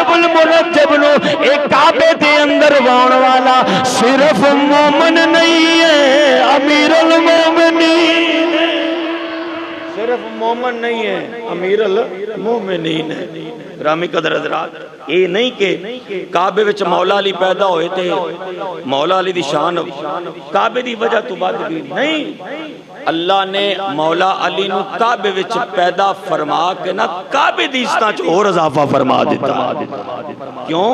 رجب المرجب نو اے کعبے دے اندر واؤن والا صرف مومن نہیں ہے امیر المومنین، صرف مومن نہیں ہے امیر المومنین ہے۔ گرامی قدر حضرات، یہ نہیں کہ کعبے وچ مولا علی پیدا ہوئے تھے مولا علی دی شان کعبے دی وجہ تو بعد بھی نہیں، اللہ نے مولا علی نو کعبے وچ پیدا فرما کے نا کعبے دی عزت وچ اور اضافہ فرما دیتا۔ کیوں؟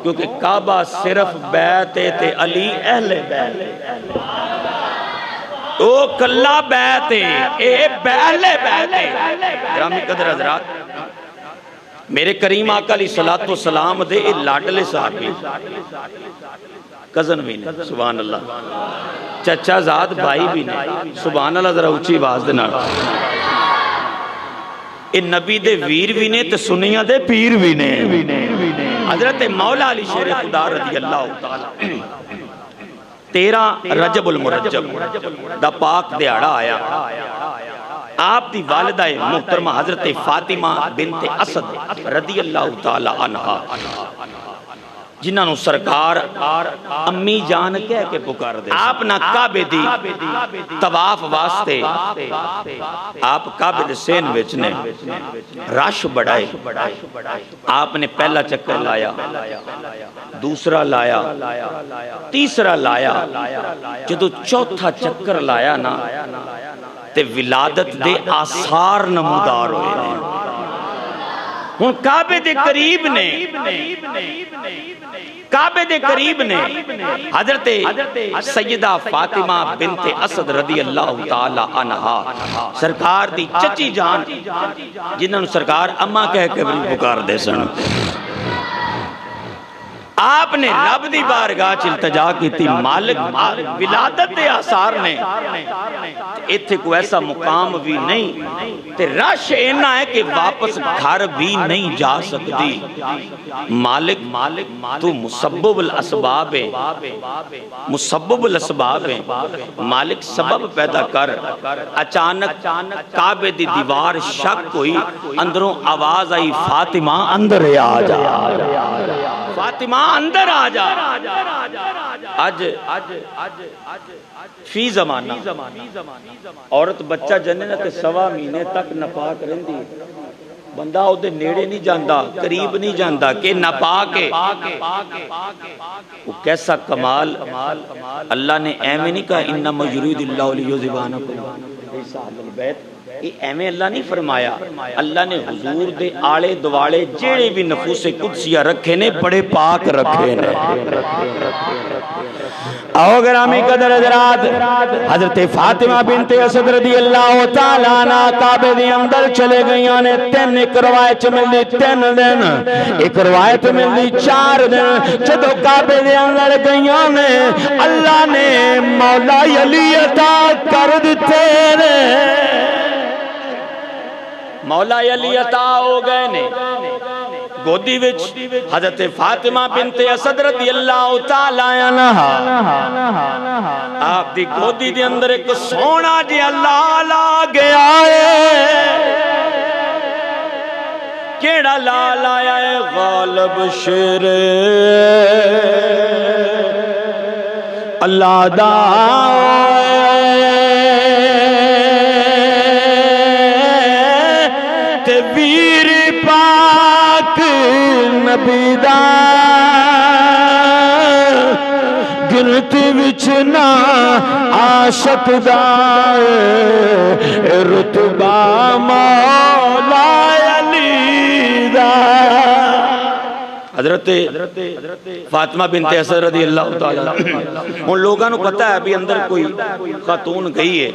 کیونکہ کعبہ صرف بیت ہے تے علی اہل بیت ہے، او کلا بیت ہے، اے اہل بیت ہے۔ گرامی قدر حضرات، میرے کریم آقا علیہ الصلوۃ والسلام دے لاڈلے صحابی کزن بھی نے، سبحان اللہ، چچا زاد بھائی بھی نے، سبحان اللہ، ذرا اونچی آواز دے نال، اے نبی دے ویر بھی نے تے سنیاں دے پیر بھی نے۔ حضرت مولا علی شیر خدا رضی اللہ تعالی 13 رجب المرجب دا پاک دیہڑا آیا، آپ دی والدہ محترمہ حضرت فاطمہ بنت اسد رضی اللہ تعالی عنہا، جنہاں نو سرکار امی جان کہہ کے پکار دے، آپ نہ کعبے دی طواف واسطے آپ کعبے دے سین وچنے رش بڑھائے، آپ نے پہلا چکر لایا، دوسرا لایا، تیسرا لایا، جدو چوتھا چکر لایا نا تے ولادت دے آثار نمودار ہوئے ہن کعبے دے قریب نے، کعبے دے قریب نے حضرت سیدہ فاطمہ بنت اسد رضی اللہ تعالی عنہا، سرکار دی چچی جان جنہوں سرکار اماں کہہ کے بھی پکار دے سن، آپ نے رب دی بارگاہ چ التجا کی تھی، مالک ولادت دے آثار نے، ایتھے کو ایسا مقام بھی نہیں تے رش اینا ہے کہ واپس گھر بھی نہیں جا سکتی، مالک تو مسبب الاسباب ہے، مسبب الاسباب ہے، مالک سبب پیدا کر۔ اچانک کعبے دی دیوار شک ہوئی، اندروں آواز آئی، فاطمہ اندر آ جا، فاطمہ اندر آ جا۔ آج فی زمانہ عورت بچہ جننے تے 1.25 مہینے تک ناپاک رہندی، بندہ او دے نیڑے نہیں جاندا، قریب نہیں جاندا کہ ناپاک ہے۔ وہ کیسا کمال اللہ نے ایویں نہیں کہا انما یرید اللہ لیذھب عنکم اہل البیت، یہ ایویں اللہ نہیں فرمایا، اللہ نے حضور دے آلے دوالے جیڑے بھی نفوس قدسیہ رکھے نے بڑے پاک رکھے نے۔ آؤ گرامی قدر حضرات، حضرت فاطمہ بنت اسد رضی اللہ تعالیٰ عنہ کعبے دی اندر چلے گئیاں نے، ایک روایت ملدی 3 دن، ایک روایت ملدی 4 دن، جدو کعبے دی اندر گئیاں نے اللہ نے مولا علی عطا کر دیتے نے، مولا علی عطا ہو گئے نے، گودی وچ حضرت فاطمہ بنت اسد رضی اللہ تعالی عنہا، آپ دی گودی دے اندر ایک سونا جی اللہ لا گیا ہے، کیڑا لال آیا ہے؟ غالب شیر اللہ دا تے ویر پاک نبی دا گنت وچ نہ عاشق دا رتبہ مولا علی دا۔ حضرت فاطمہ بنت اسد رضی اللہ تعالیٰ ان لوگوں کو پتہ ہے ابھی اندر کوئی خاتون گئی ہے،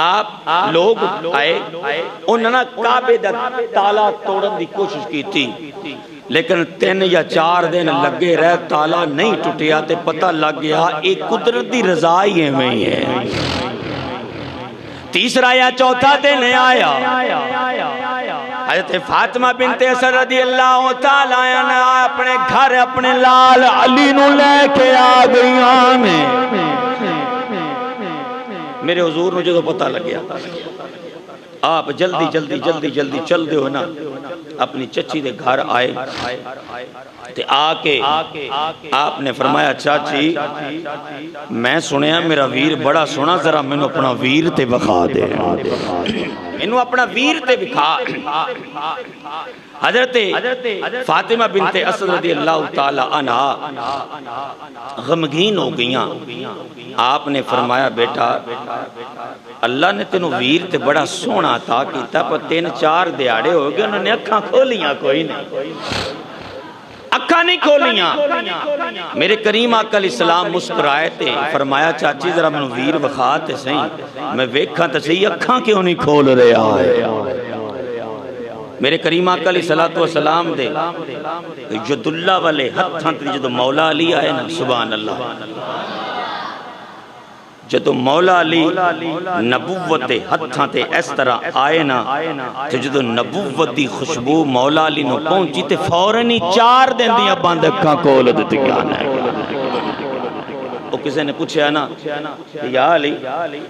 آپ لوگ آئے، انہوں نے کعبے دا تالا توڑن دی کوشش کی تھی، لیکن 3 یا 4 دن لگے رہے، تالا نہیں ٹوٹیا، تے پتہ لگ گیا ایک قدرتی رضائی میں ہے۔ تیسرا یا چوتھا دن آیا، حضرت فاطمہ بنت اسد رضی اللہ تعالیٰ عنہ اپنے گھر اپنے لال علی نو لے کے آ گئی آنے۔ میرے حضور مجھے تو پتہ لگ گیا آپ جلدی جلدی جلدی جلدی چل دے ہو نا اپنی چچی دے گھر آئے تے آ کے آپ نے فرمایا چاچی میں سنیا میرا ویر بڑا سونا ذرا مینوں اپنا ویر تے بخا دے مینوں اپنا ویر تے بخا حضرت فاطمہ بنت اسد رضی اللہ تعالی عنہا غمگین ہو گئیاں آپ نے فرمایا بیٹا اللہ نے تینوں ویر تے بڑا سونا عطا کیتا پر 3-4 دیہاڑے ہو گئے انہوں نے اکھاں کھولیاں کوئی نہیں اکھاں نہیں کھولیاں میرے کریم آقا علیہ السلام مسکرائے تے فرمایا چاچی ذرا میں ویر بخا تے صحیح میں ویکھاں تے صحیح اکھاں کیوں نہیں کھول رہا ہے میرے کریم آقا علیہ السلام دے جد اللہ والے ہتھاں تے جدو مولا علی آئے نا سبحان اللہ جدو مولا علی نبوت دے ہتھاں تے اس طرح آئے نا تو جدو نبوت دی خوشبو مولا علی نو پہنچی تے فوراً ہی 4 دن دیاں بند اکھاں کھول دتی گانا ہے وہ کسی نے پوچھا نا یا علی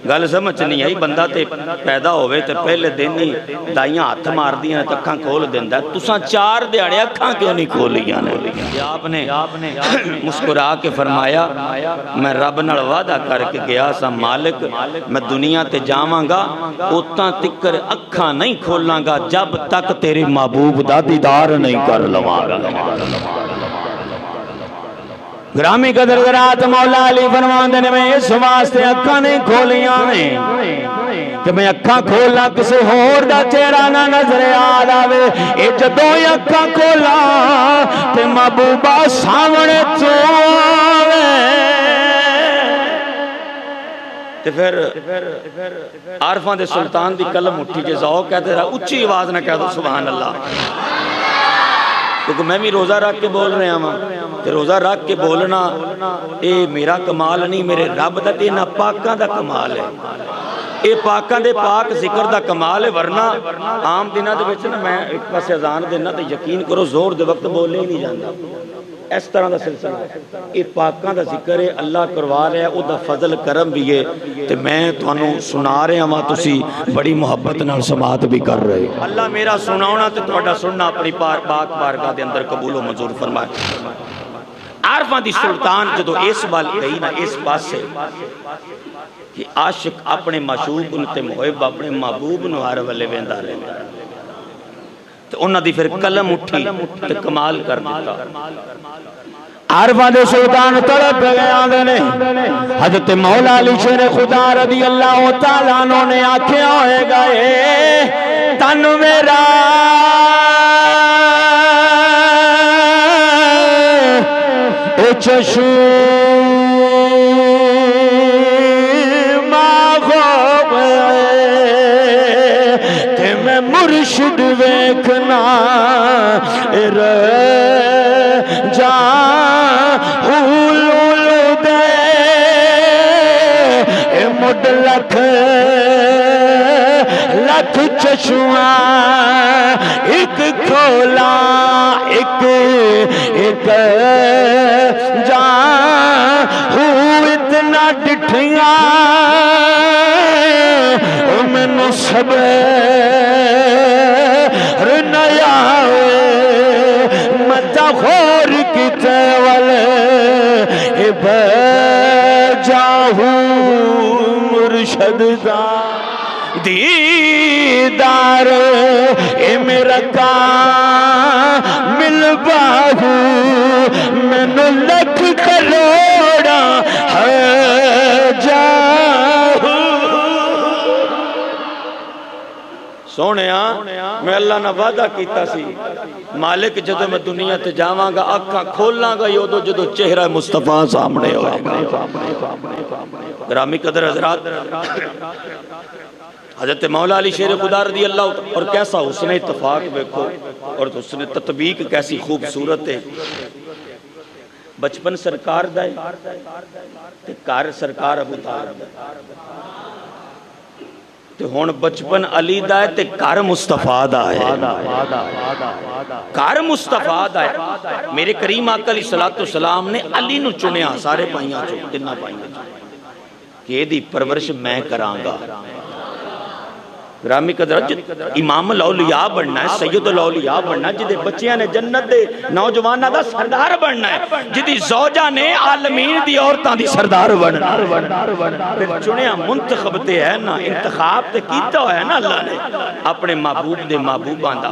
گل سمجھ نہیں آئی بندہ تے پیدا ہوئے تے پہلے دن ہی دائیاں ہاتھ مار دیا تے اکھاں کھول دیندہ ہے تساں 4 دیاڑے اکھاں کیوں نہیں کھولیاں نے آپ نے مسکرا کے فرمایا میں رب نال وعدہ کر کے گیا سا مالک میں دنیا تے جاواں گا اتنا تکر اکھاں نہیں کھولاں گا جب تک تیرے محبوب دا دیدار نہیں کر لواں گا گرامی قدر ذرات مولا علی فرماندے نے میں اس واسطے اکھاں نہیں کھولیاں نے کہ میں اکھاں کھولا کسی ہور دا چہرہ نہ نظر آوے اے جدوں اکھاں کھولا تے محبوبہ سامنے چوے تے پھر عارفاں دے سلطان دی قلم اٹھی جے ذوق کہتے رہا اچھی آواز نہ کہہ دو سبحان اللہ کیونکہ میں بھی روزہ رکھ کے بول رہے ہیں تے روزہ رکھ کے بولنا اے میرا کمال نہیں میرے رب دا تے نہ پاکاں دا کمال ہے اے پاکاں دے پاک ذکر دا کمال ہے ورنہ عام دنوں دے وچ نا میں ایک پاسے اذان دینا تے یقین کرو زور دے وقت بولے ہی نہیں جاندا اس طرح دا سلسلہ ہے اے پاکاں دا ذکر ہے اللہ کروا رہا ہے او دا فضل کرم بھی ہے تے میں تانوں سنا رہا ہاں تسی بڑی محبت نال سماعت بھی کر رہے اللہ میرا سناونا تے تہاڈا سننا اپنی پاک بارگاہ دے اندر قبول و منظور فرمائے عارفاں دی سلطان جدو اس بال گئی نا اس پاسے کہ عاشق اپنے معشوق تے محب اپنے محبوب نو ہر ویلے ویندا رہندا تے انہاں دی پھر قلم اٹھی تے کمال کر دیتا عارفاں دے سلطان تڑپ گئے آندے نے حضرت مولا علی شیر خدا رضی اللہ تعالی عنہ نے آکھیا ہوئے گا اے تن میرا چشم خوب تے میں مرشد ویکھنا جا حول دے مڈ لکھ لکھ چشمہ ایک کھولا ایک اتنا ڈٹھیاں مینوں صبر نیا متا خور کتے والے جاہوں مرشد دا دیدار اے میرا کامل باہو مینوں لکھ کروڑا ہے جاہو سونیا میں اللہ نہ وعدہ کیتا سی مالک جدو میں دنیا تے جاواں گا اکھاں کھولاں گا یودو جدو چہرہ مصطفیٰ سامنے ہوئے گا گرامی قدر حضرات حضرت مولا علی شیر خدا رضی اللہ اور کیسا حسن اتفاق دیکھو اور حسن تطبیق کیسی خوبصورت ہے بچپن سرکار دائے تے کار سرکار ابو طالب تے ہون بچپن علی دائے تے کار مصطفیٰ دائے کار مصطفیٰ دائے میرے کریم آقا علیہ السلام نے علی نو چنیا سارے پائیاں چو تنہ پائیاں چو کہ دی پرورش میں کرانگا گرامی قدرت امام الاولیاء بننا ہے، سید الاولیاء بننا ہے، جدے بچیاں نے جنت دے نوجوانہ دا سردار بننا ہے، جدی زوجہ نے عالمین دی عورتاں دی سردار بننا ہے۔ پھر چنیا منتخب تے ہے نا، انتخاب تے کیتا ہے نا اللہ نے اپنے محبوب دے محبوباں دا۔